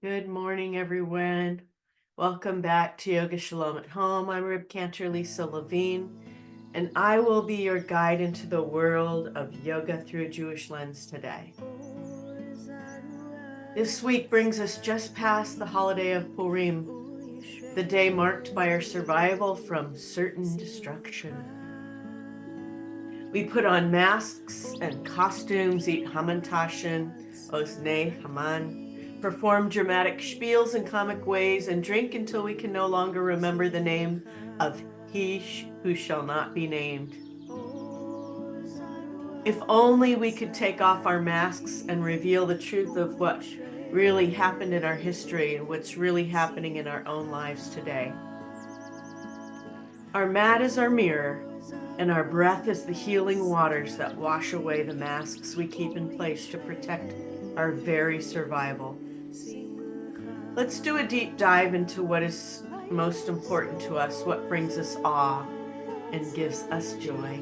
Good morning, everyone. Welcome back to Yoga Shalom at Home. I'm Rib Cantor Lisa Levine, and I will be your guide into the world of yoga through a Jewish lens today. This week brings us just past the holiday of Purim, the day marked by our survival from certain destruction. We put on masks and costumes, eat hamantashen, oznei haman, perform dramatic spiels in comic ways, and drink until we can no longer remember the name of he who shall not be named. If only we could take off our masks and reveal the truth of what really happened in our history and what's really happening in our own lives today. Our mat is our mirror, and our breath is the healing waters that wash away the masks we keep in place to protect our very survival. Let's do a deep dive into what is most important to us, what brings us awe and gives us joy.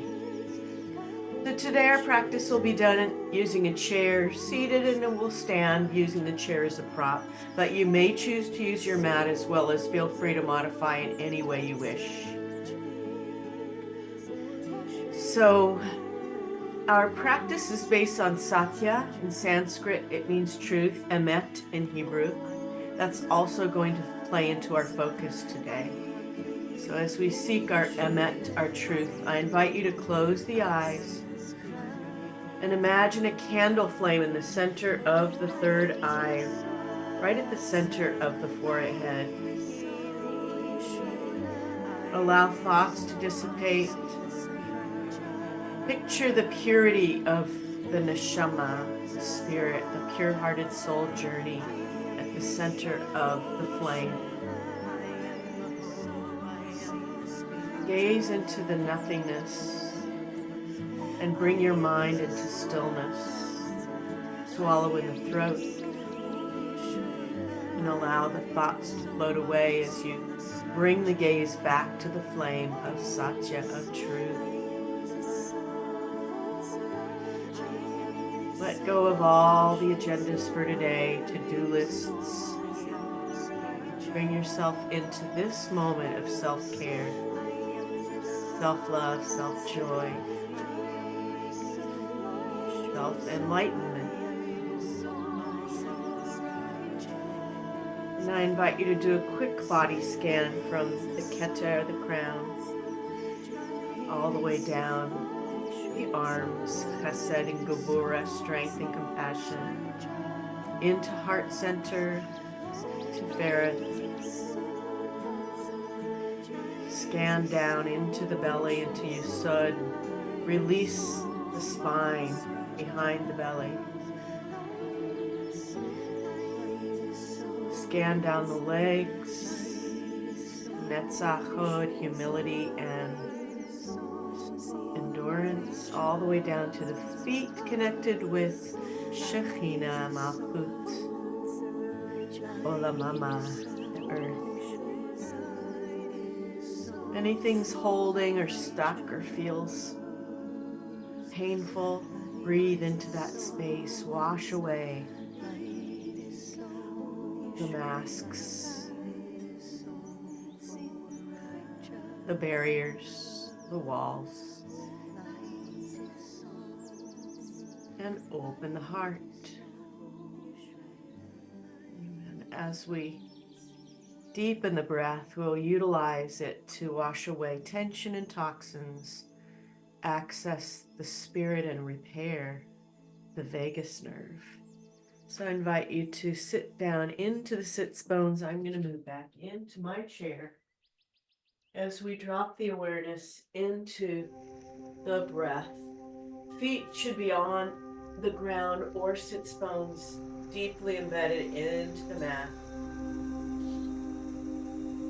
So today our practice will be done using a chair, seated, and then we'll stand using the chair as a prop, but you may choose to use your mat as well, as feel free to modify in any way you wish. So our practice is based on Satya. In Sanskrit, it means truth, Emet in Hebrew. That's also going to play into our focus today. So as we seek our Emet, our truth, I invite you to close the eyes and imagine a candle flame in the center of the third eye, right at the center of the forehead. Allow thoughts to dissipate. Picture the purity of the neshama, the spirit, the pure-hearted soul journey at the center of the flame. Gaze into the nothingness and bring your mind into stillness. Swallow in the throat and allow the thoughts to float away as you bring the gaze back to the flame of Satya, of truth. Let go of all the agendas for today, to-do lists. Bring yourself into this moment of self-care, self-love, self-joy, self-enlightenment. And I invite you to do a quick body scan from the keter, the crown, all the way down the arms, chesed and gevura, strength and compassion, into heart center, tiferet. Scan down into the belly, into yesod. Release the spine behind the belly. Scan down the legs, netzach, humility and endurance, all the way down to the feet, connected with Shekhinah, Malchut, Olamama, the earth. Anything's holding or stuck or feels painful, breathe into that space, wash away the masks, the barriers, the walls, and open the heart. And as we deepen the breath, we'll utilize it to wash away tension and toxins, access the spirit, and repair the vagus nerve. So I invite you to sit down into the sits bones. I'm going to move back into my chair as we drop the awareness into the breath. Feet should be on the ground or sits bones deeply embedded into the mat.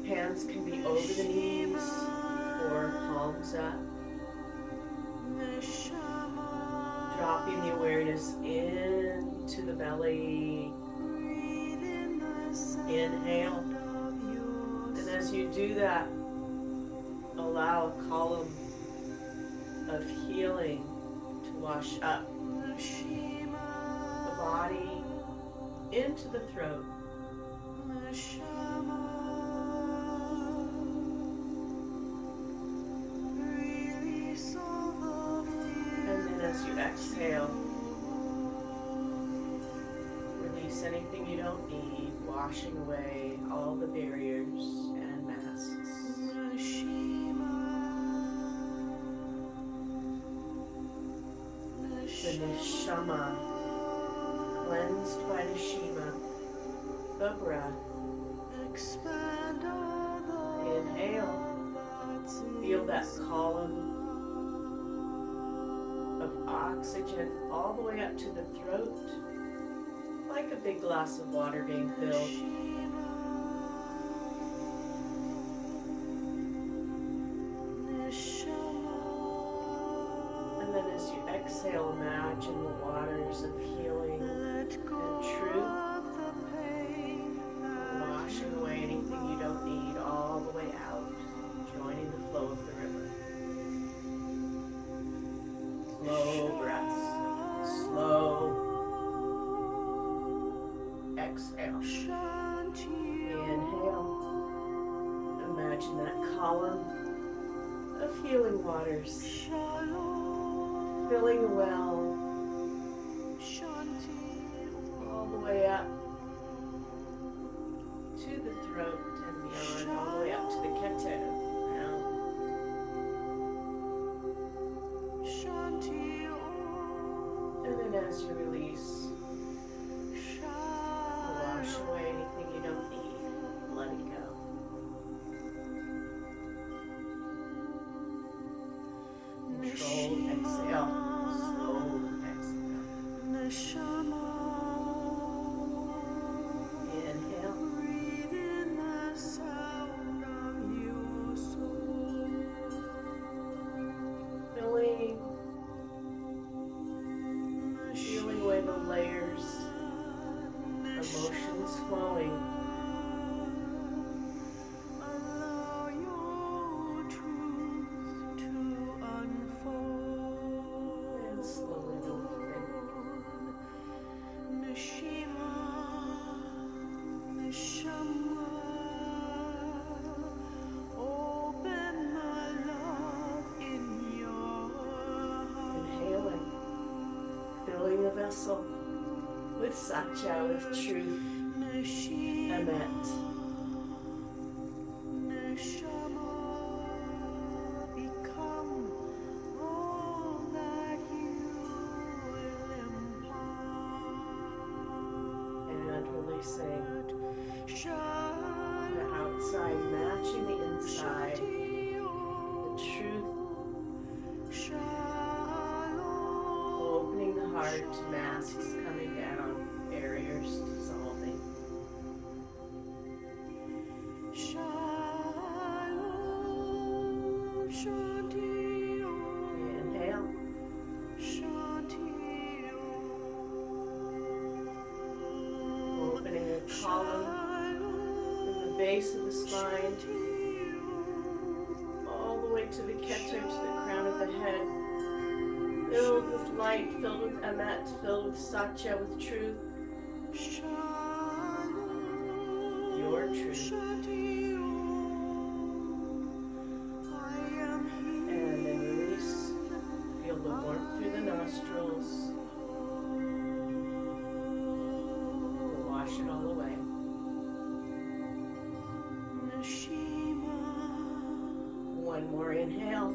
Hands can be over the knees or palms up. Dropping the awareness into the belly. Inhale. And as you do that, allow a column of healing to wash up the body into the throat. And then as you exhale, release anything you don't need, washing away all the barriers and masks. The neshama, cleansed by neshama, the breath. Inhale. Feel that column of oxygen all the way up to the throat, like a big glass of water being filled. And then as you exhale, imagine the waters of healing and truth washing away anything you don't need all the way out, joining the flow of the river. Slow breaths, slow exhale. Inhale. Imagine that column of healing waters filling the well all the way up to the throat and beyond, all the way up to the keter. And then as you release, wash away anything you don't need. Let it go. Controlled exhale. Slow exhale. Inhale. Feeling away the layers, emotions flowing. And slowly lifting. Inhaling, filling the vessel with Satya, with truth, Emet. And releasing the outside matching the inside, the truth, opening the heart, masks coming down, barriers dissolving. Inhale. Opening a column from the base of the spine all the way to the keter, to the crown of the head. Filled with light, filled with Emet, filled with Satya, with truth. Your truth. And then release. Feel the warmth through the nostrils. Wash it all away. One more inhale.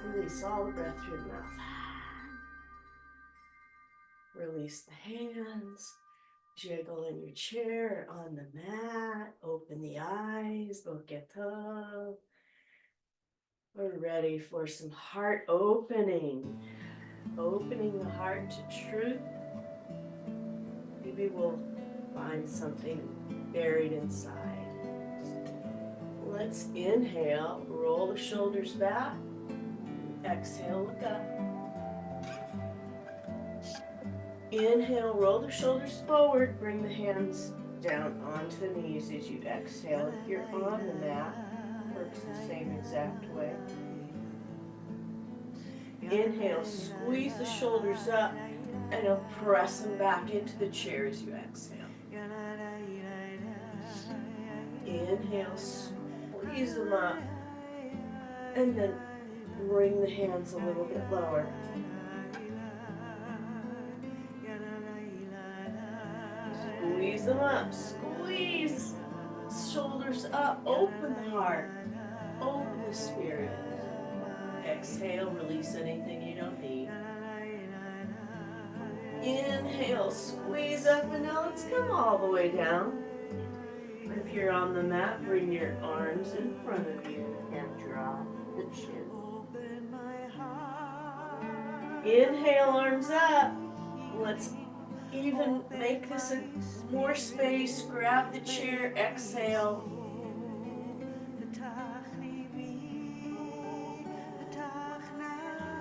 Release all the breath through the mouth. Release the hands. Jiggle in your chair, on the mat. Open the eyes. Boketo. We're ready for some heart opening. Opening the heart to truth. Maybe we'll find something buried inside. Let's inhale. Roll the shoulders back. Exhale, look up. Inhale, roll the shoulders forward. Bring the hands down onto the knees as you exhale. If you're on the mat, works the same exact way. Inhale, squeeze the shoulders up, and I'll press them back into the chair as you exhale. Inhale, squeeze them up, and then bring the hands a little bit lower. Squeeze them up, squeeze, shoulders up, open the heart, open the spirit. Exhale, release anything you don't need. Inhale, squeeze up, and now let's come all the way down. If you're on the mat, bring your arms in front of you and drop the chin. Inhale, arms up. Let's even make this more space. Grab the chair, exhale.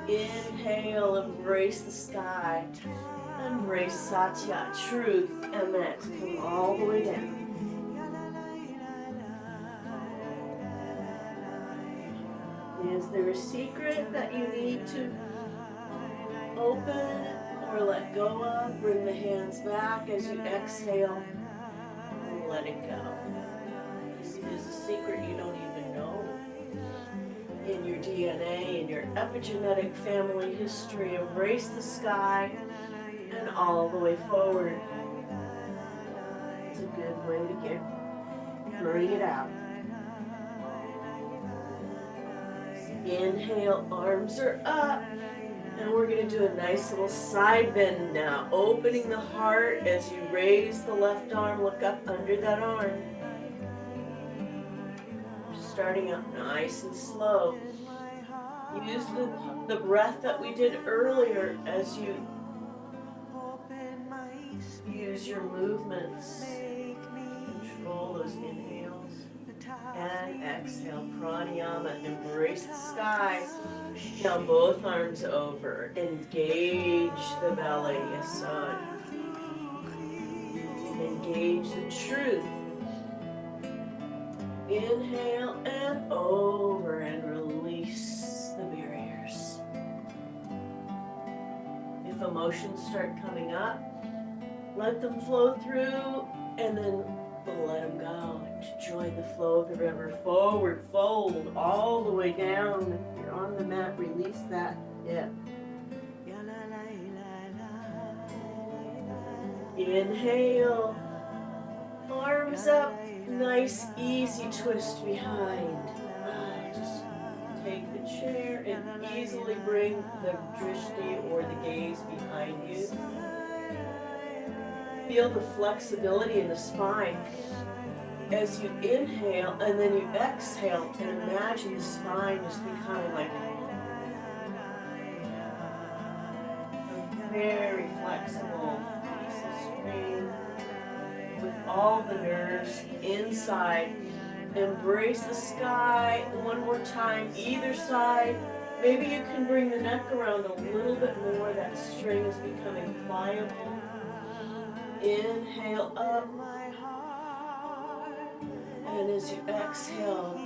Inhale, embrace the sky. Embrace Satya, truth, Emet. Come all the way down. Is there a secret that you need to open or let go of? Bring the hands back as you exhale and let it go. It is a secret you don't even know. In your DNA, in your epigenetic family history, embrace the sky and all the way forward. It's a good way to bring it out. Inhale, arms are up, and we're going to do a nice little side bend now, opening the heart as you raise the left arm, look up under that arm. Starting up nice and slow. Use the breath that we did earlier as you use your movements. Control those inhales and exhale. Pranayama, embrace the sky. Now both arms over. Engage the belly, yes, son. Engage the truth. Inhale and over and release the barriers. If emotions start coming up, let them flow through and then let them go. To join the flow of the river. Forward, fold, all the way down. If you're on the mat, release that hip. Inhale. Arms up. Nice, easy twist behind. Just take the chair and easily bring the drishti or the gaze behind you. Feel the flexibility in the spine as you inhale and then you exhale, and imagine the spine just becoming like a very flexible piece of string with all the nerves inside. Embrace the sky. One more time, either side. Maybe you can bring the neck around a little bit more. That string is becoming pliable. Inhale up. And as you exhale,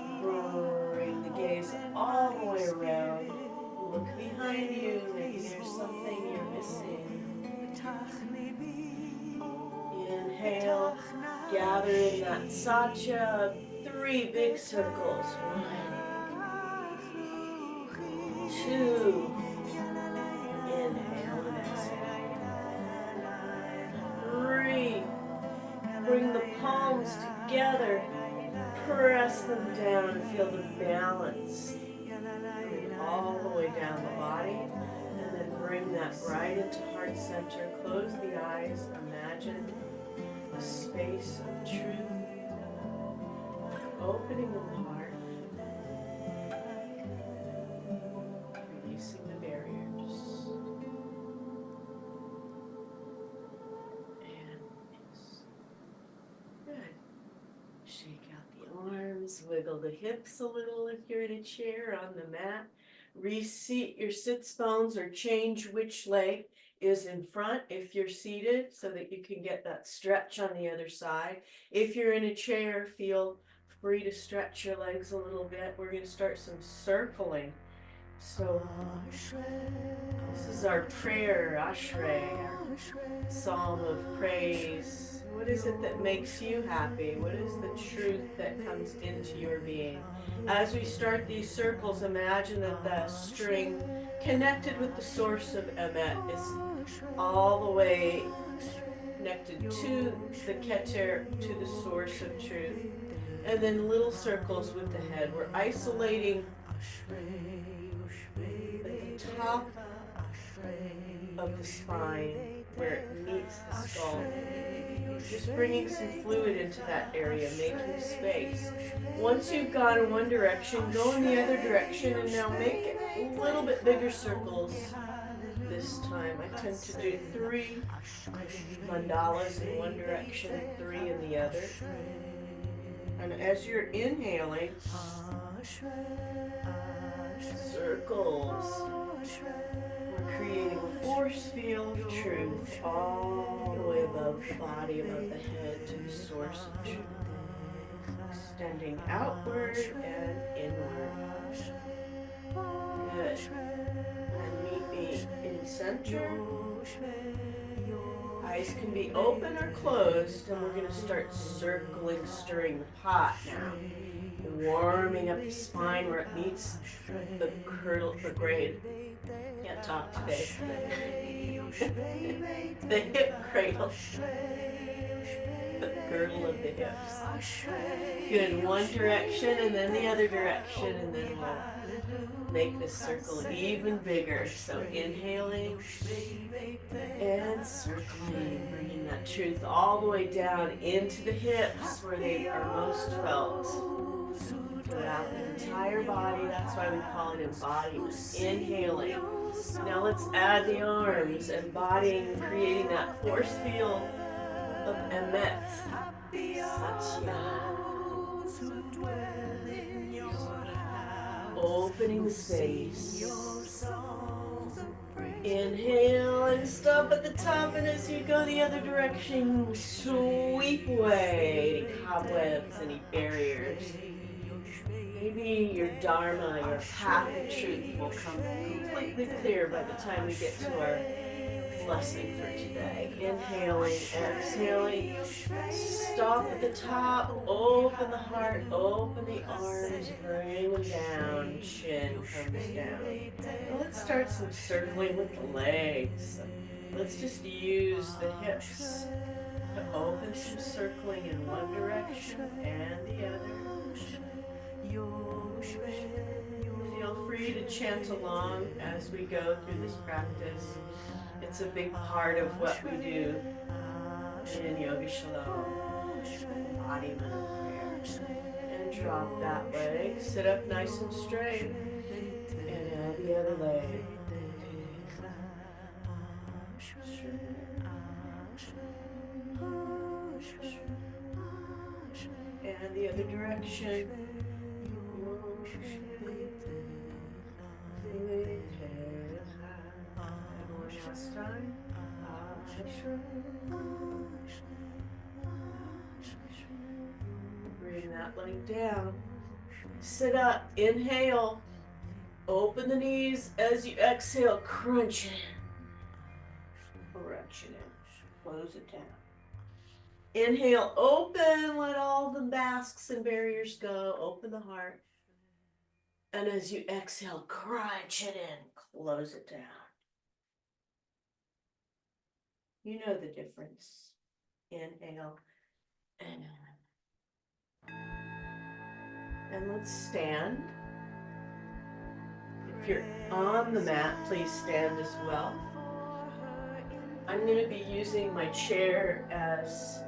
bring the gaze all the way around. Look behind you. Maybe there's something you're missing. Inhale. Gather in that Satya. 3 big circles. 1, 2. Inhale and exhale. 3. Bring the palms together. Press them down and feel the balance. Bring all the way down the body. And then bring that right into heart center. Close the eyes. Imagine a space of truth. Opening of the heart. Releasing the barriers. And release. Good. Shake out the arms. Wiggle the hips a little if you're in a chair on the mat. Reseat your sits bones or change which leg. is in front if you're seated so that you can get that stretch on the other side. If you're in a chair, feel free to stretch your legs a little bit. We're going to start some circling. So this is our prayer, Ashrei, our psalm of praise. What is it that makes you happy? What is the truth that comes into your being? As we start these circles, imagine that the string connected with the source of Emet is all the way connected to the Keter, to the source of truth. And then little circles with the head. We're isolating at the top of the spine where it meets the skull. Just bringing some fluid into that area, making space. Once you've gone in one direction, go in the other direction, and now make it a little bit bigger circles this time. I tend to do 3 mandalas in one direction and 3 in the other. And as you're inhaling, circles. We're creating a force field of truth all the way above the body, above the head, to the source of truth. Extending outward and inward. Good. And meet me in center. Eyes can be open or closed, and we're going to start circling, stirring the pot now. Warming up the spine where it meets the girdle, the grade. Can't talk today. The hip cradle. The girdle of the hips. Good. One direction and then the other direction, and then we'll make this circle even bigger. So inhaling and circling, bringing that truth all the way down into the hips where they are most felt. Throughout the entire body. That's why we call it embodiment. Inhaling. Now let's add the arms, embodying, creating that force field of Emet. Satya. Opening the space. Inhale and stop at the top, and as you go the other direction, sweep away any cobwebs, any barriers. Maybe your dharma, your path of truth will come completely clear by the time we get to our blessing for today. Inhaling, exhaling, stop at the top, open the heart, open the arms, bring them down, chin comes down. Now let's start some circling with the legs. Let's just use the hips to open some circling in one direction and the other. Feel free to chant along as we go through this practice. It's a big part of what we do in Yoga Shalom, embodiment of prayer. And drop that leg. Sit up nice and straight. And add the other leg. And the other direction. One last time. Bring that leg down. Sit up. Inhale. Open the knees. As you exhale, crunch it in. Crunch it in. Close it down. Inhale, open. Let all the masks and barriers go. Open the heart. And as you exhale, crunch it in. Close it down. You know the difference. Inhale. And let's stand. If you're on the mat, please stand as well. I'm going to be using my chair as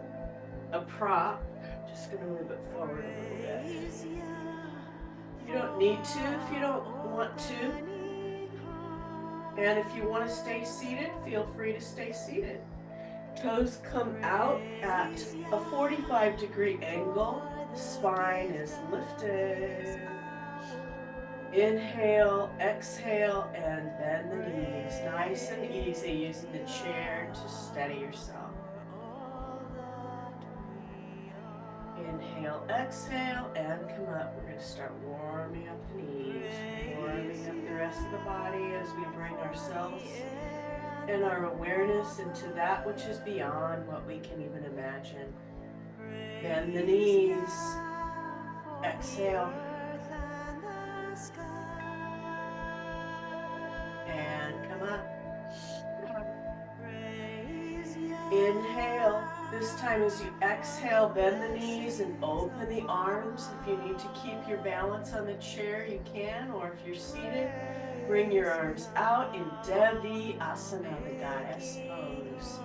a prop. I'm just going to move it forward a little bit. You don't need to if you don't want to. And if you want to stay seated, feel free to stay seated. Toes come out at a 45-degree angle. Spine is lifted. Inhale, exhale, and bend the knees. Nice and easy, using the chair to steady yourself. Inhale, exhale, and come up. We're going to start warming up the knees, warming up the rest of the body as we bring ourselves and our awareness into that which is beyond what we can even imagine. Bend the knees. Exhale. And come up. Inhale. This time as you exhale, bend the knees and open the arms. If you need to keep your balance on the chair, you can. Or if you're seated, bring your arms out in Devi Asana, the goddess pose.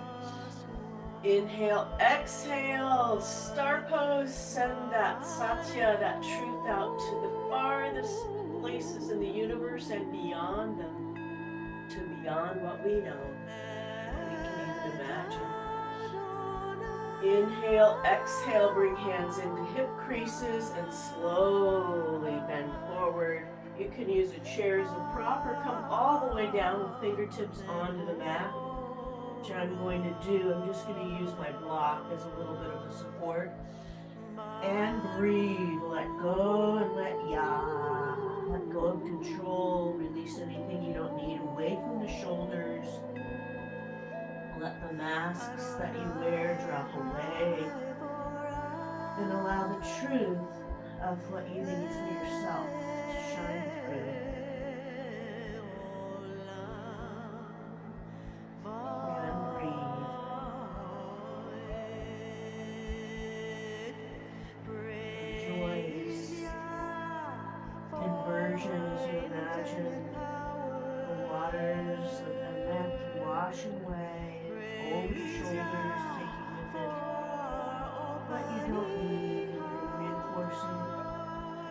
Inhale, exhale, star pose. Send that Satya, that truth out to the farthest places in the universe and beyond them, to beyond what we know, what we can even imagine. Inhale, exhale, bring hands into hip creases and slowly bend forward. You can use a chair as a prop or come all the way down with fingertips onto the mat, which I'm going to do. I'm just going to use my block as a little bit of a support. And breathe, let go and let let go of control, release anything you don't need away from the shoulders. Let the masks that you wear drop away and allow the truth of what you need for yourself to shine through. And breathe. Joyous inversion as you imagine the waters of Emet washing away over the shoulders, taking with it what you don't need, and reinforcing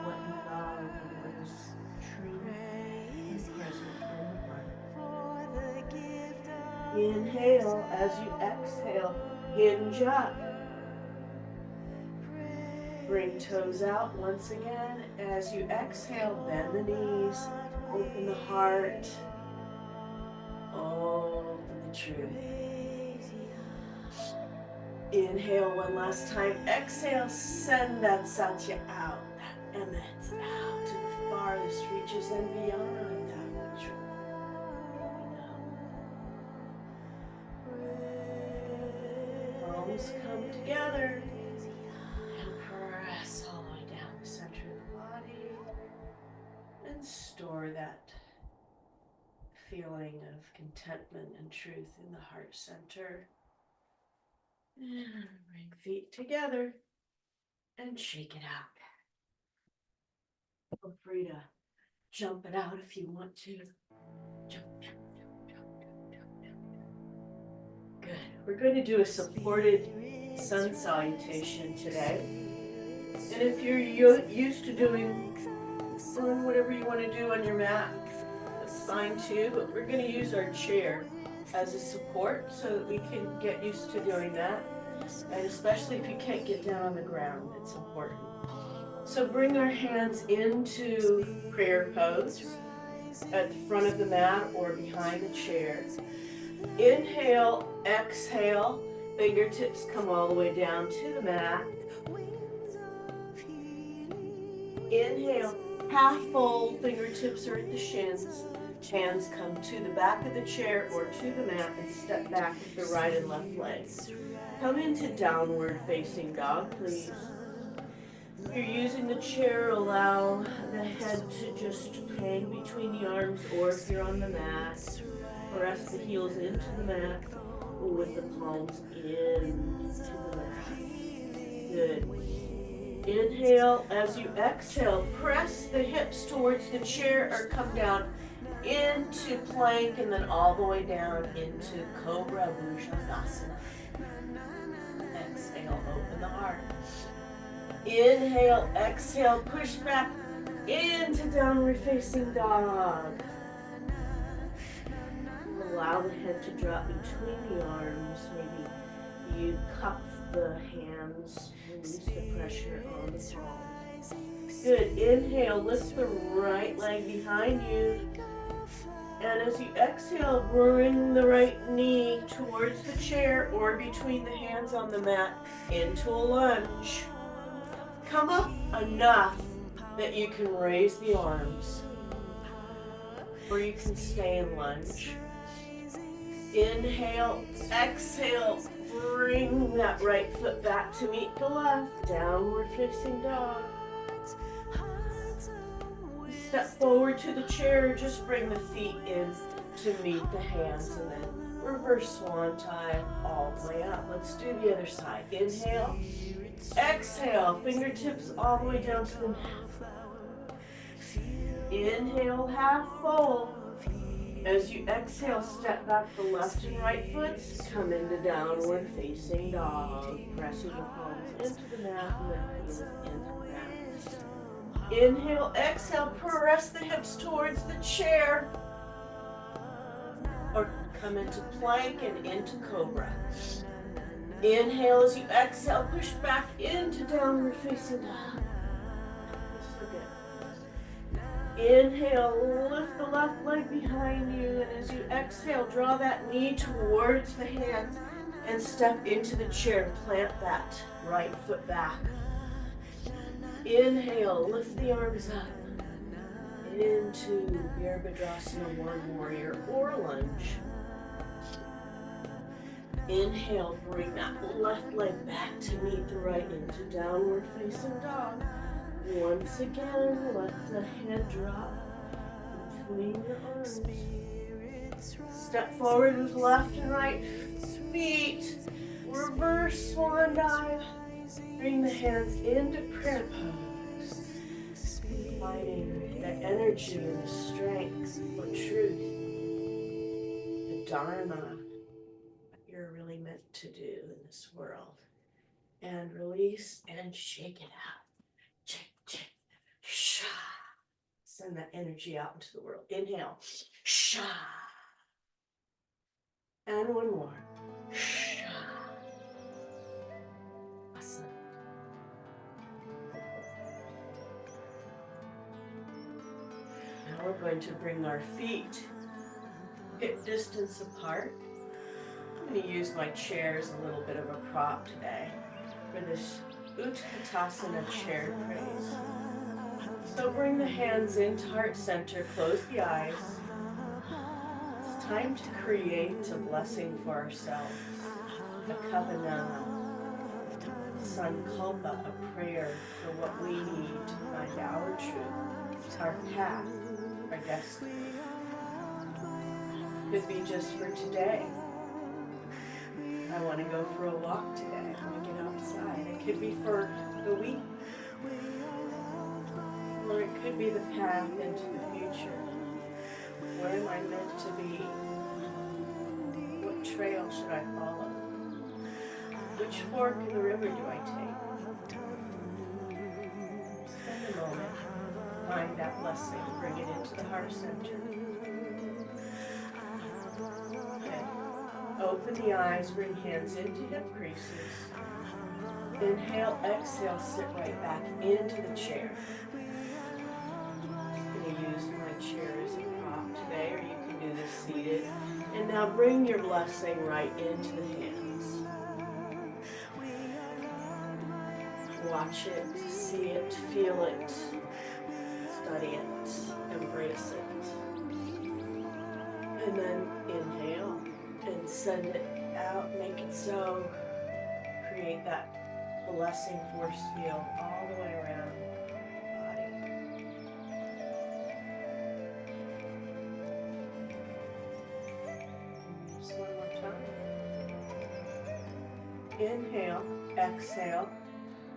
what you love and what is true and present in the heart. Inhale as you exhale, hinge up. Bring toes out once again. As you exhale, bend the knees, open the heart, open the truth. Inhale one last time. Exhale, send that Satya out, that Emet out to the farthest reaches and beyond that which we know. Palms come together and press all the way down the center of the body and store that feeling of contentment and truth in the heart center. And bring feet together and shake it out. Feel free to jump it out if you want to. Jump, jump, jump, jump, jump, jump, jump. Good. We're going to do a supported sun salutation today. And if you're used to doing whatever you want to do on your mat, that's fine too. But we're going to use our chair as a support so that we can get used to doing that. And especially if you can't get down on the ground, it's important. So bring our hands into prayer pose at the front of the mat or behind the chair. Inhale, exhale, fingertips come all the way down to the mat. Inhale, half fold, fingertips are at the shins. Hands come to the back of the chair or to the mat and step back with the right and left legs. Come into downward facing dog, please. If you're using the chair, allow the head to just hang between the arms, or if you're on the mat, press the heels into the mat with the palms into the mat. Good. Inhale. As you exhale, press the hips towards the chair or come down into plank and then all the way down into Cobra Bhujangasana. Exhale, open the heart. Inhale, exhale, push back into downward facing dog. Allow the head to drop between the arms. Maybe you cup the hands, release the pressure on the palms. Good. Inhale, lift the right leg behind you. And as you exhale, bring the right knee towards the chair or between the hands on the mat into a lunge. Come up enough that you can raise the arms, or you can stay in lunge. Inhale, exhale, bring that right foot back to meet the left, downward facing dog. Step forward to the chair, just bring the feet in to meet the hands, and then reverse swan-tai all the way up. Let's do the other side. Inhale, exhale, fingertips all the way down to the mat. Inhale, half fold. As you exhale, step back the left and right foot, come into downward facing dog. Pressing the palms into the mat and the heels into the mat. Inhale, exhale, press the hips towards the chair. Or come into plank and into cobra. Inhale as you exhale, push back into downward facing dog. So good. Inhale, lift the left leg behind you, and as you exhale, draw that knee towards the hands and step into the chair. Plant that right foot back. Inhale, lift the arms up into Virabhadrasana, one warrior or lunge. Inhale, bring that left leg back to meet the right into downward facing dog. Once again, let the head drop between the arms. Step forward with left and right feet. Reverse swan dive. Bring the hands into prayer pose. Finding the energy and the strength for truth, the Dharma, what you're really meant to do in this world. And release and shake it out. Shake, shake, sha. Send that energy out into the world. Inhale, sha. And one more, sha. Awesome. Now we're going to bring our feet hip distance apart. I'm going to use my chair as a little bit of a prop today for this Utkatasana chair praise. So bring the hands into heart center, close the eyes. It's time to create a blessing for ourselves, a kavana, sankalpa, a prayer for what we need to find our truth, our path, our destiny. Could be just for today. I want to go for a walk today. I want to get outside. It could be for the week. Or it could be the path into the future. Where am I meant to be? What trail should I follow? Which fork in the river do I take? Spend a moment. Find that blessing. Bring it into the heart center. Okay. Open the eyes. Bring hands into hip creases. Inhale, exhale, sit right back into the chair. I'm going to use my chair as a prop today, or you can do this seated. And now bring your blessing right into the hands. Watch it, see it, feel it, study it, embrace it. And then inhale and send it out, make it so. Create that blessing force field all the way around the body. Just one more time. Inhale, exhale,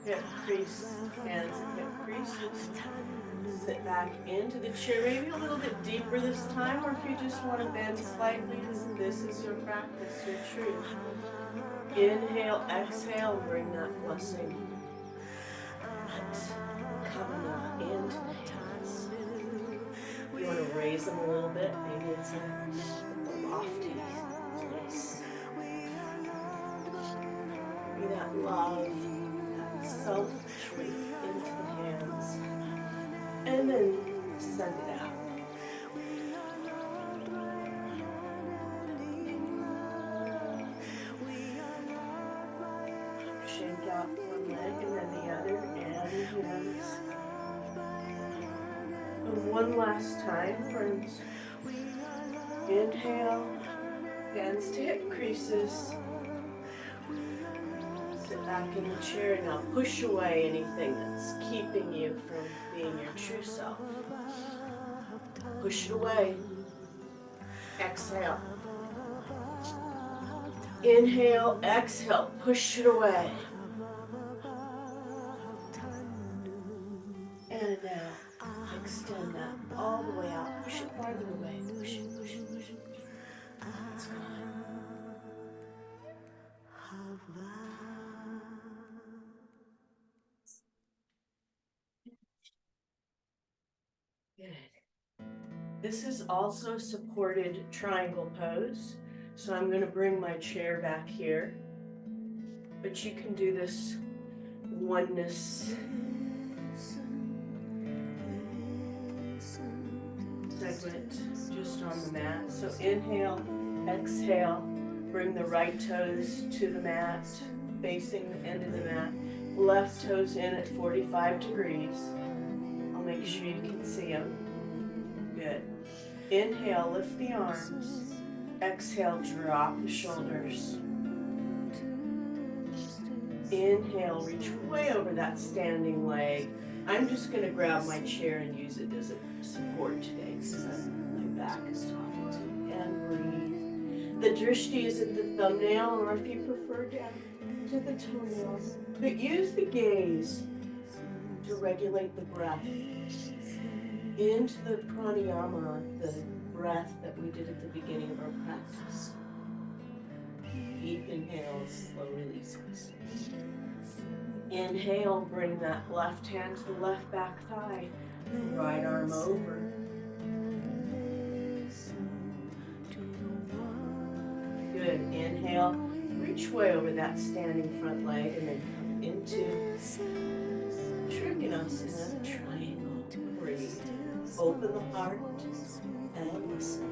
hip crease, hands and hip creases. Sit back into the chair, maybe a little bit deeper this time, or if you just want to bend slightly, this is your practice, your truth. Inhale, exhale, bring that blessing, that kavana into the hands. You want to raise them a little bit, maybe it's a lofty place. Be that love, that self-truth into the hands, and then send it out. Shake out one leg and then the other, and hands. And one last time, friends. Inhale, hands to hip creases. Sit back in the chair and now push away anything that's keeping you from being your true self. Push it away. Exhale. Inhale, exhale, push it away. And now extend that all the way out. Push it farther away. Push it, push it, push it. It's gone. Good. This is also supported triangle pose. So I'm going to bring my chair back here. But you can do this oneness segment just on the mat. So inhale, exhale, bring the right toes to the mat, facing the end of the mat. Left toes in at 45 degrees. I'll make sure you can see them. Good. Inhale, lift the arms. Exhale, drop the shoulders. Inhale, reach way over that standing leg. I'm just going to grab my chair and use it as a support today because my back is talking to me. And breathe. The drishti is at the thumbnail, or if you prefer, down to the toenail. But use the gaze to regulate the breath into the pranayama, the breath that we did at the beginning of our practice. Deep inhales, slow releases. Inhale, bring that left hand to the left back thigh, right arm over. Good. Inhale, reach way over that standing front leg and then come into Trikonasana, triangle. Breathe. Open the heart and listen.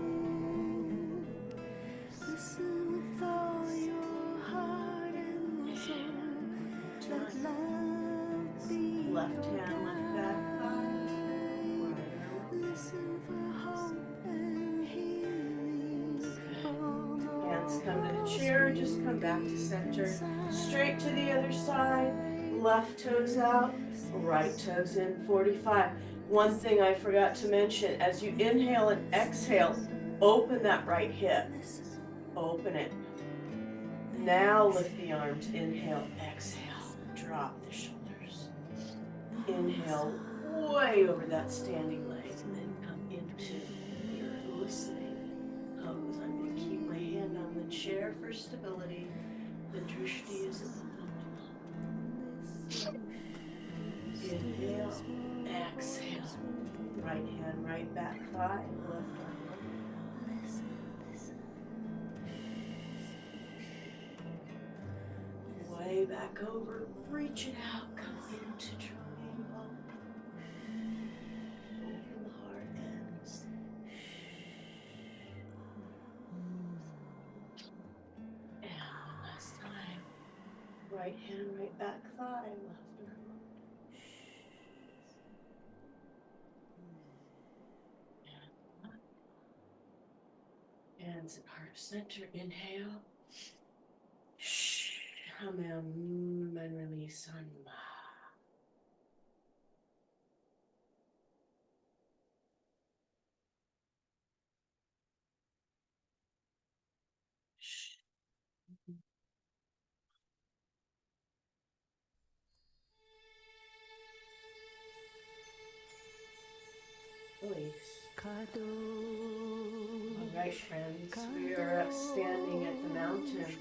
Listen with all your heart and soul. Let love be left hand, left back thigh. Listen for hope and healing. Hands come to the chair, just come back to center. Straight to the other side. Left toes out, right toes in, 45. One thing I forgot to mention, as you inhale and exhale, open that right hip. Open it. Now lift the arms. Inhale, exhale. Drop the shoulders. Inhale, way over that standing leg, and then come into your listening pose. I'm going to keep my hand on the chair for stability. The drishti is at the thumbnail. Inhale, exhale. Right hand, right back thigh, left arm over. Way back over, reach it out, come into triangle. Open the heart and listen. And one last time. Right hand, right back thigh, left arm over. Hands at heart center. Inhale. Hamam and release on. Release. All right, friends, we are standing at the mountain.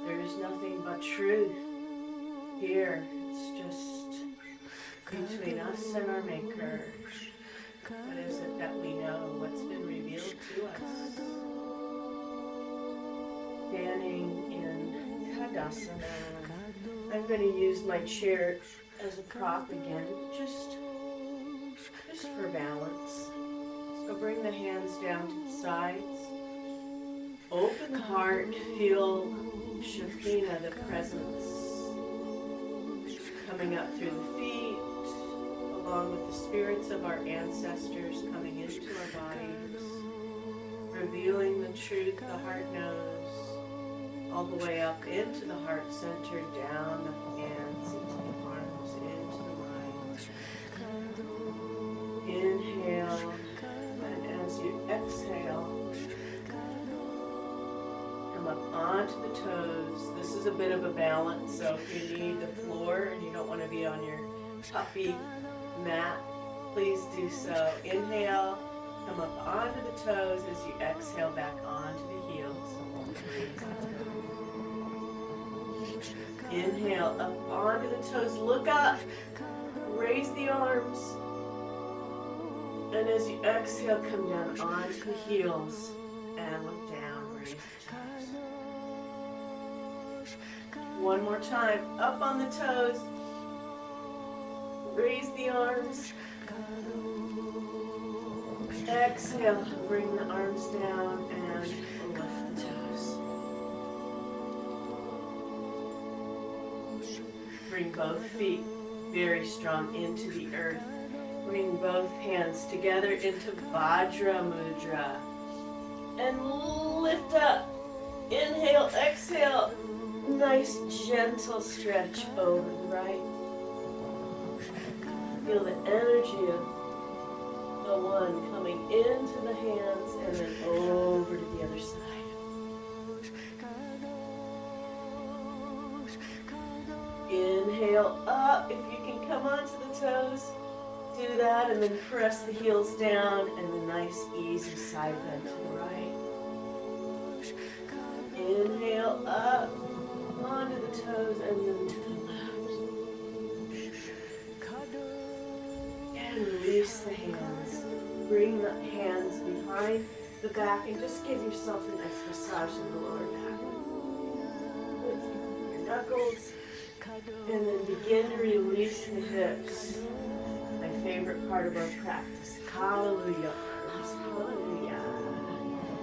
There is nothing but truth here. It's just between us and our Maker. What is it that we know? What's been revealed to us? Standing in Tadasana. I'm going to use my chair as a prop again, just for balance. So bring the hands down to the sides. Open the heart, feel Shekhinah, the presence, coming up through the feet, along with the spirits of our ancestors coming into our bodies, revealing the truth the heart knows, all the way up into the heart center, down the hands, into the arms, into the mind. Inhale, and as you exhale, come up onto the toes. This is a bit of a balance, so if you need the floor and you don't want to be on your puffy mat, please do so. Inhale, come up onto the toes as you exhale back onto the heels. Inhale, up onto the toes, look up, raise the arms. And as you exhale, come down onto the heels and look down, raise the toes. One more time, up on the toes, raise the arms. Exhale, bring the arms down and lift the toes. Bring both feet very strong into the earth. Bring both hands together into Vajra Mudra. And lift up. Inhale, exhale. Nice gentle stretch over the right. Feel the energy of the one coming into the hands and then over to the other side. Inhale up. If you can come onto the toes, do that, and then press the heels down and a nice easy side bend to the right. Inhale up onto the toes and then to the left. And release the hands. Bring the hands behind the back and just give yourself a nice massage in the lower back. Lift your knuckles and then begin to release the hips. My favorite part of our practice. Hallelujah. Hallelujah.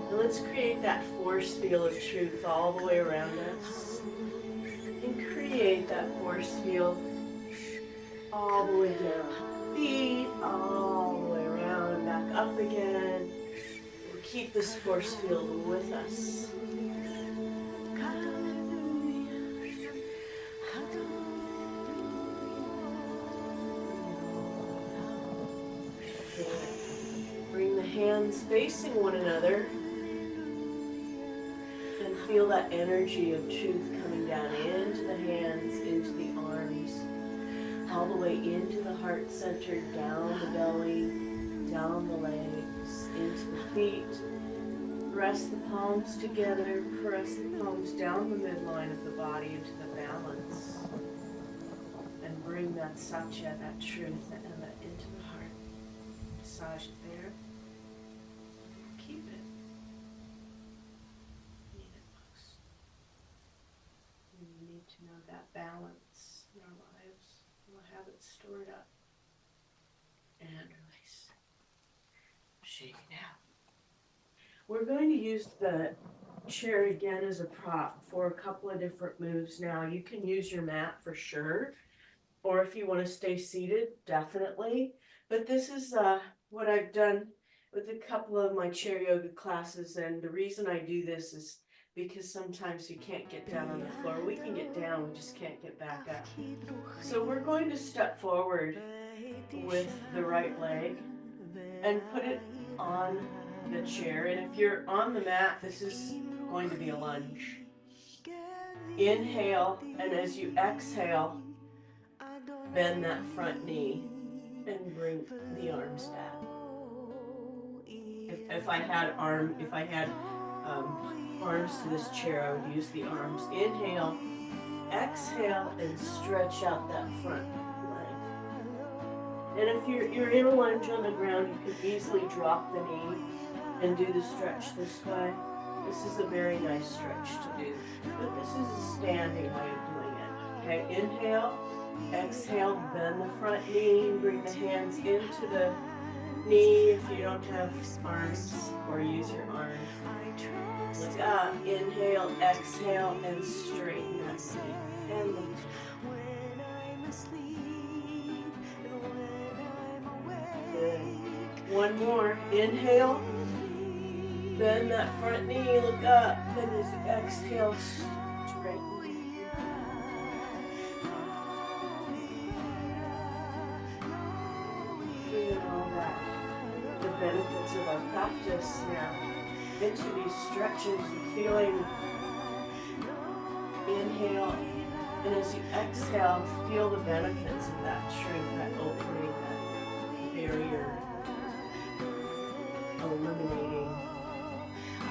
And let's create that force field of truth all the way around us. And create that force field all the way down. Feet all the way around, back up again. We'll keep this force field with us. Bring the hands facing one another and feel that energy of truth coming down into the hands, into the arms, all the way into the heart center, down the belly, down the legs, into the feet. Press the palms together, press the palms down the midline of the body into the balance. And bring that Satya, that truth, that Emet into the heart. Massage it there. Keep it. Need it most. We need to know that balance in our lives. We'll have it stored up. And release. Shake it out. We're going to use the chair again as a prop for a couple of different moves now. You can use your mat for sure. Or if you want to stay seated, definitely. But this is what I've done with a couple of my chair yoga classes. And the reason I do this is because sometimes you can't get down on the floor. We can get down, we just can't get back up. So we're going to step forward with the right leg and put it on the chair. And if you're on the mat, this is going to be a lunge. Inhale, and as you exhale, bend that front knee and bring the arms back. If I had arms to this chair, I would use the arms. Inhale, exhale, and stretch out that front leg. And if you're in a lunge on the ground, you can easily drop the knee and do the stretch this way. This is a very nice stretch to do, but this is a standing way of doing it. Okay, inhale, exhale, bend the front knee, bring the hands into the knee if you don't have arms, or use your arms. Look up, inhale, exhale, and straighten that knee. And look. Good. One more, inhale, bend that front knee, look up, and as you exhale, straighten. Bringing all that, the benefits of our practice now into these stretches and feeling. Inhale, and as you exhale, feel the benefits of that truth, that opening, that barrier, eliminating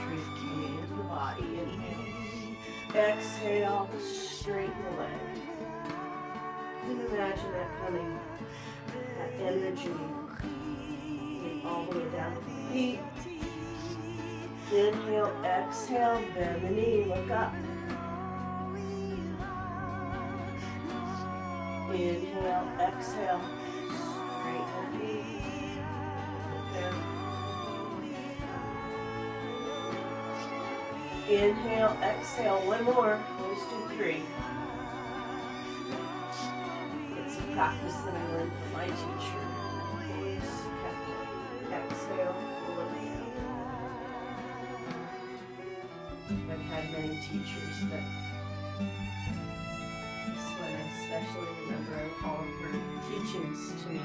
truth coming into the body. Inhale, exhale, straighten the leg. And imagine that coming, that energy getting all the way down to the feet. Inhale, exhale, bend the knee, look up. Inhale, exhale, straighten the knee. Inhale, exhale, one more. Always do 3. It's a practice that I learned from my teacher. Always kept it. Exhale, I've had many teachers that this one I especially remember all of her teachings to me.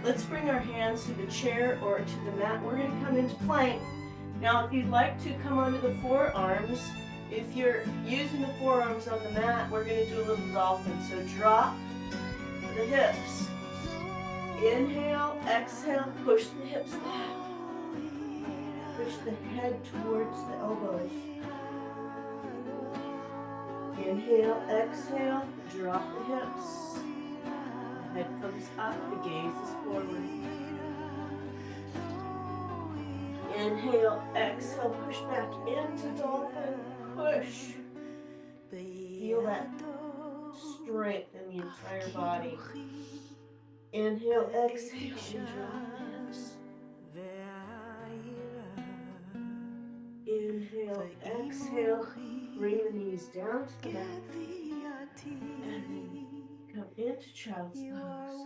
Let's bring our hands to the chair or to the mat. We're going to come into plank. Now, if you'd like to come onto the forearms, if you're using the forearms on the mat, we're going to do a little dolphin. So drop the hips. Inhale, exhale, push the hips back. Push the head towards the elbows. Inhale, exhale, drop the hips. The head comes up, the gaze is forward. Inhale, exhale, push back into dolphin, push. Feel that strength in the entire body. Inhale, exhale, and drop the hips. Inhale, exhale, bring the knees down to the mat. And then come into child's pose.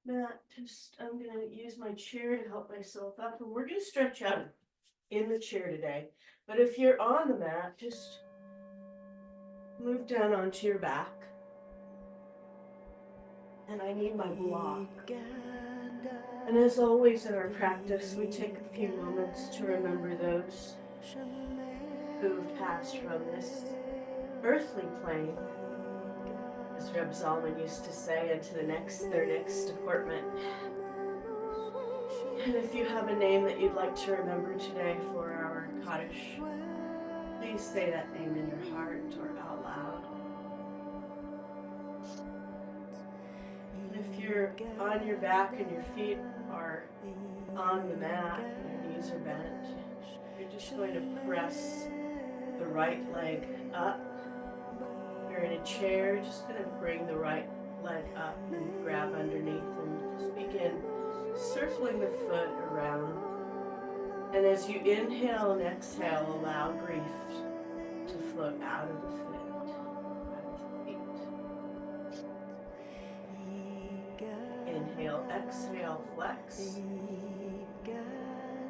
Matt, I'm going to use my chair to help myself up, and we're going to stretch out in the chair today. But if you're on the mat, just move down onto your back. And I need my block. And as always in our practice, we take a few moments to remember those who've passed from this earthly plane, as Reb Zalman used to say, into their next deportment. And if you have a name that you'd like to remember today for our Kaddish, please say that name in your heart or out loud. And if you're on your back and your feet are on the mat and your knees are bent, you're just going to press the right leg up. If you're in a chair, just going to bring the right leg up and grab underneath and just begin circling the foot around. And as you inhale and exhale, allow grief to float out of the foot, out of the feet. Inhale, exhale, flex,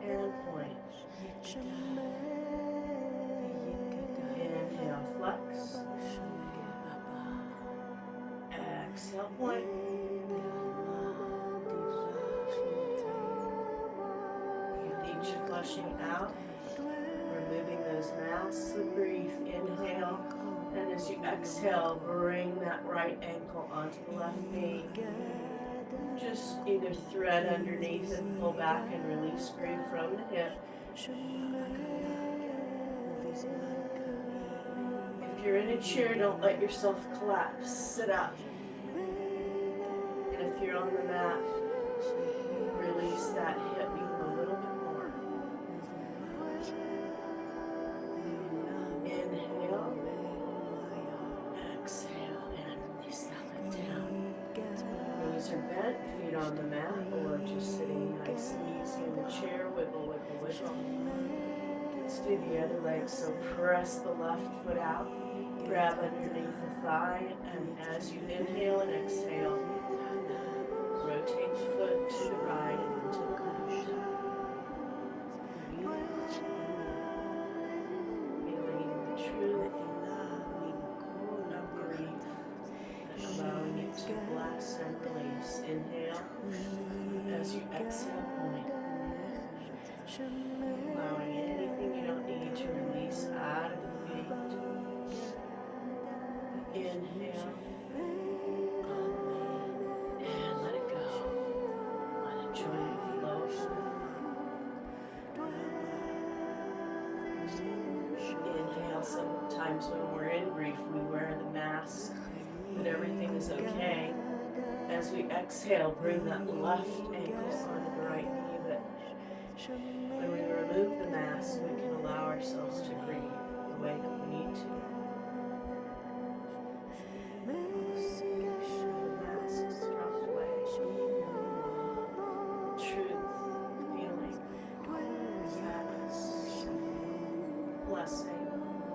and point. Inhale, flex. Exhale, point. Each flushing out, removing those masks of grief. Inhale, and as you exhale, bring that right ankle onto the left knee. Just either thread underneath and pull back and release grief from the hip. If you're in a chair, don't let yourself collapse. Sit up. And if you're on the mat, release that hip even a little bit more. Inhale. Exhale. And release that leg down. Knees are bent, feet on the mat, or just sitting nice and easy in the chair. Wiggle, wiggle, wiggle. Let's do the other leg. So press the left foot out. Grab underneath the thigh, and as you inhale and exhale, rotate the foot to the right and into the left. Feeling the truth of grief, allowing it to bless and release. Inhale. As you exhale, point. Allowing anything you don't need to release out of the feet. Inhale. And let it go. Let it joy flow from it. Inhale. Sometimes when we're in grief, we wear the mask, but everything is okay. As we exhale, bring that left ankle onto the right knee, but when we remove the mask, we can allow ourselves to grieve the way that we need to. The masks drop away. Truth, feeling, sadness, blessing,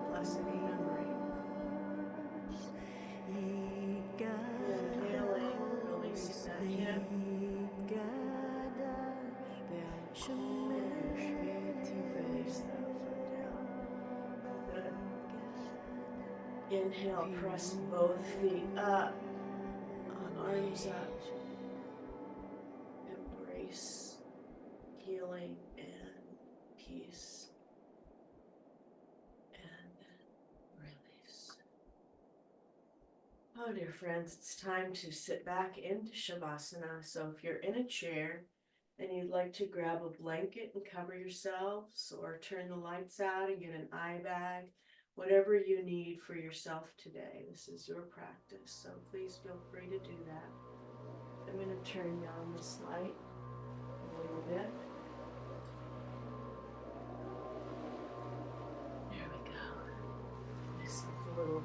blessed memory. Inhaling, releasing that hip. Release that foot down. Good. Inhale, press both feet up, arms up. Embrace healing and peace. And release. Oh, dear friends, it's time to sit back into Shavasana. So if you're in a chair and you'd like to grab a blanket and cover yourselves, or turn the lights out and get an eye bag, whatever you need for yourself today. This is your practice, so please feel free to do that. I'm going to turn down this light a little bit. There we go. Yourself a little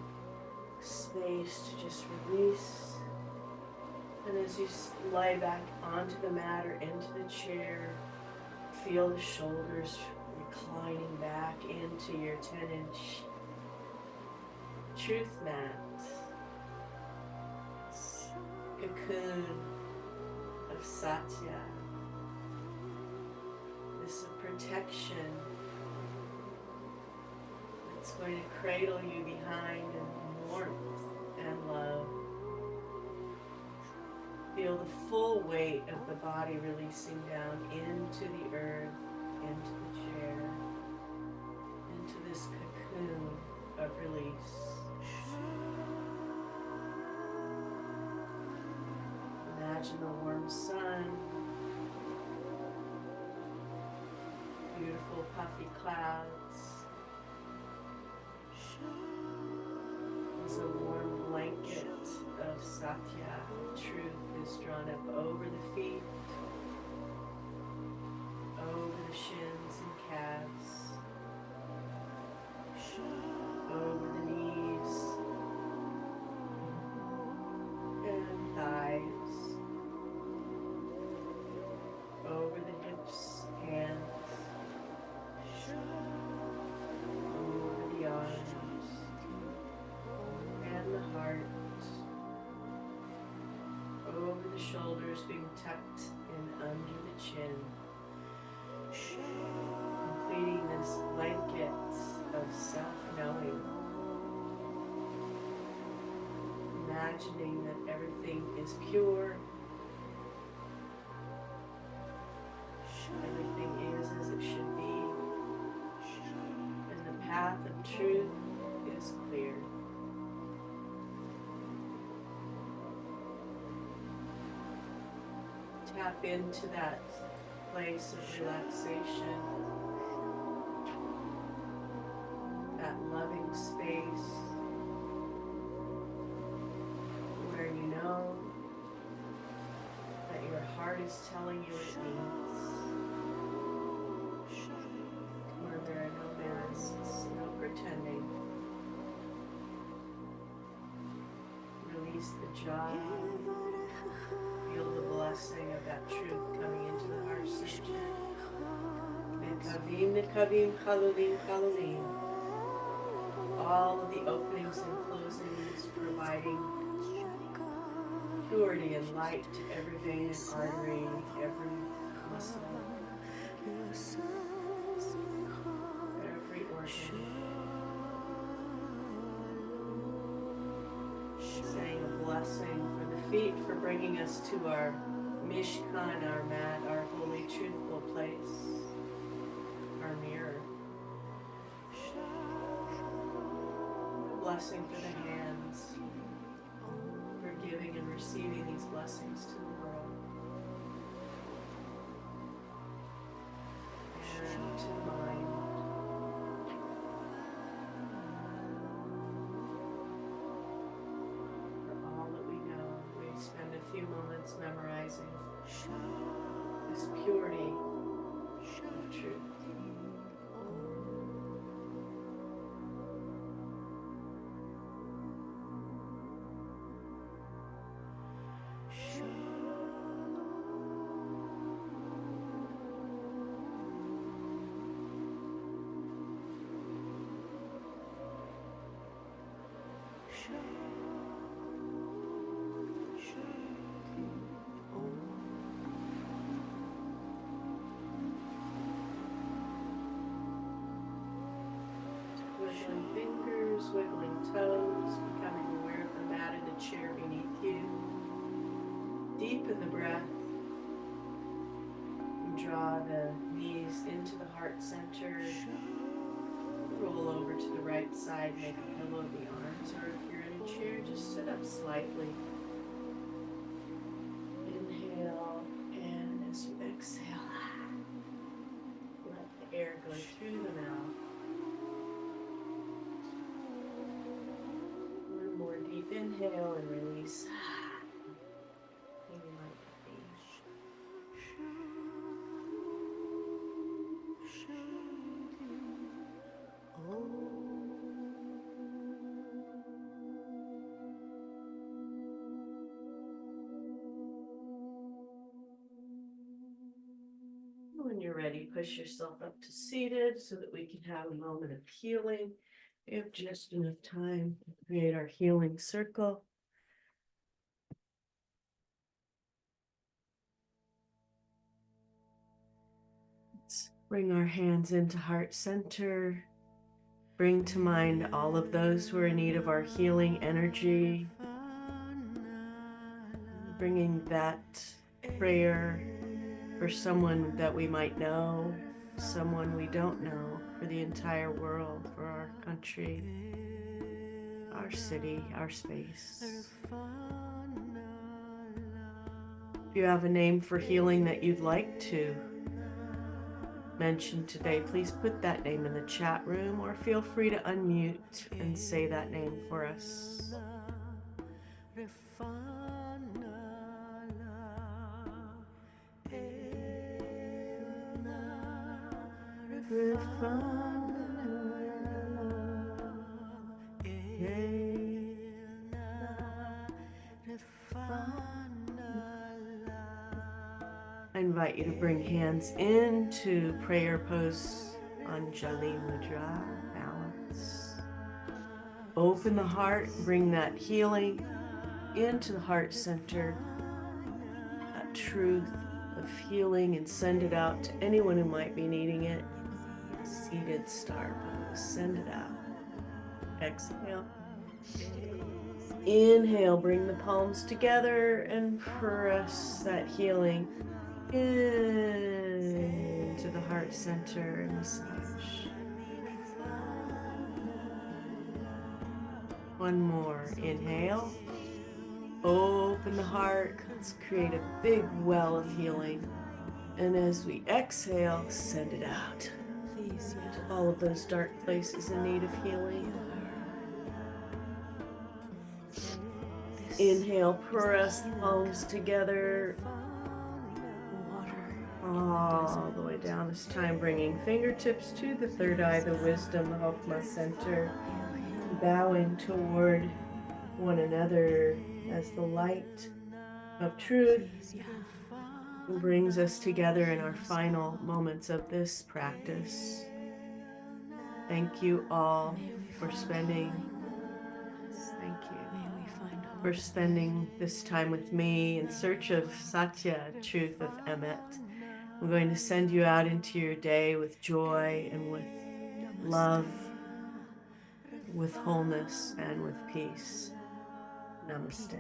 space to just release. And as you lie back onto the mat or into the chair, feel the shoulders reclining back into your 10-inch truth mat. Cocoon of Satya. This is a protection that's going to cradle you behind in warmth and love. Feel the full weight of the body releasing down into the earth, into the chair, into this cocoon of release. Imagine the warm sun, beautiful puffy clouds. As a warm blanket of Satya, of truth, is drawn up over the feet, over the shins and calves, over the knees and thighs, over the hips, hands, over the arms and the heart, over the shoulders being tucked in under the chin, completing this blanket of self-knowing, imagining that everything is pure, everything is as it should be, and the path of truth is clear. Tap into that place of relaxation, that loving space, is telling you it needs. Where there are no masks, no pretending. Release the jaw. Feel the blessing of that truth coming into the heart center. Nekavim, nekavim, chalulim, chalulim. All of the openings and closings providing purity and light to every vein and artery, every muscle, every organ. Saying a blessing for the feet for bringing us to our Mishkan, our mat, our holy, truthful place, our mirror. A blessing for the hands, for giving and receiving these blessings to the world. And to mind. For all that we know, we spend a few moments memorizing this purity of truth. Wiggling fingers, wiggling toes, becoming aware of the mat and the chair beneath you. Deepen the breath. Draw the knees into the heart center. Roll over to the right side, make a pillow of the arms, or if you're in a chair, just sit up slightly. Inhale, and as you exhale, let the air go through the mouth. One more deep inhale and release. Maybe like when you're ready, push yourself up to seated so that we can have a moment of healing. We have just enough time to create our healing circle. Let's bring our hands into heart center. Bring to mind all of those who are in need of our healing energy. Bringing that prayer for someone that we might know, someone we don't know, for the entire world, for our country, our city, our space. If you have a name for healing that you'd like to mention today, please put that name in the chat room or feel free to unmute and say that name for us. I invite you to bring hands into prayer pose, Anjali Mudra, balance. Open the heart, bring that healing into the heart center, that truth of healing, and send it out to anyone who might be needing it. Seated star pose, send it out. Exhale. Inhale, bring the palms together and press that healing into the heart center and massage. One more. Inhale. Open the heart. Let's create a big well of healing. And as we exhale, send it out to all of those dark places in need of healing. Inhale, press the palms together. all the way down. This time bringing fingertips to the third eye, the wisdom, the Hokmah center, bowing toward one another as the light of truth brings us together in our final moments of this practice. Thank you all for spending this time with me in search of Satya, truth of Emet. I'm going to send you out into your day with joy and with love, with wholeness and with peace. Namaste.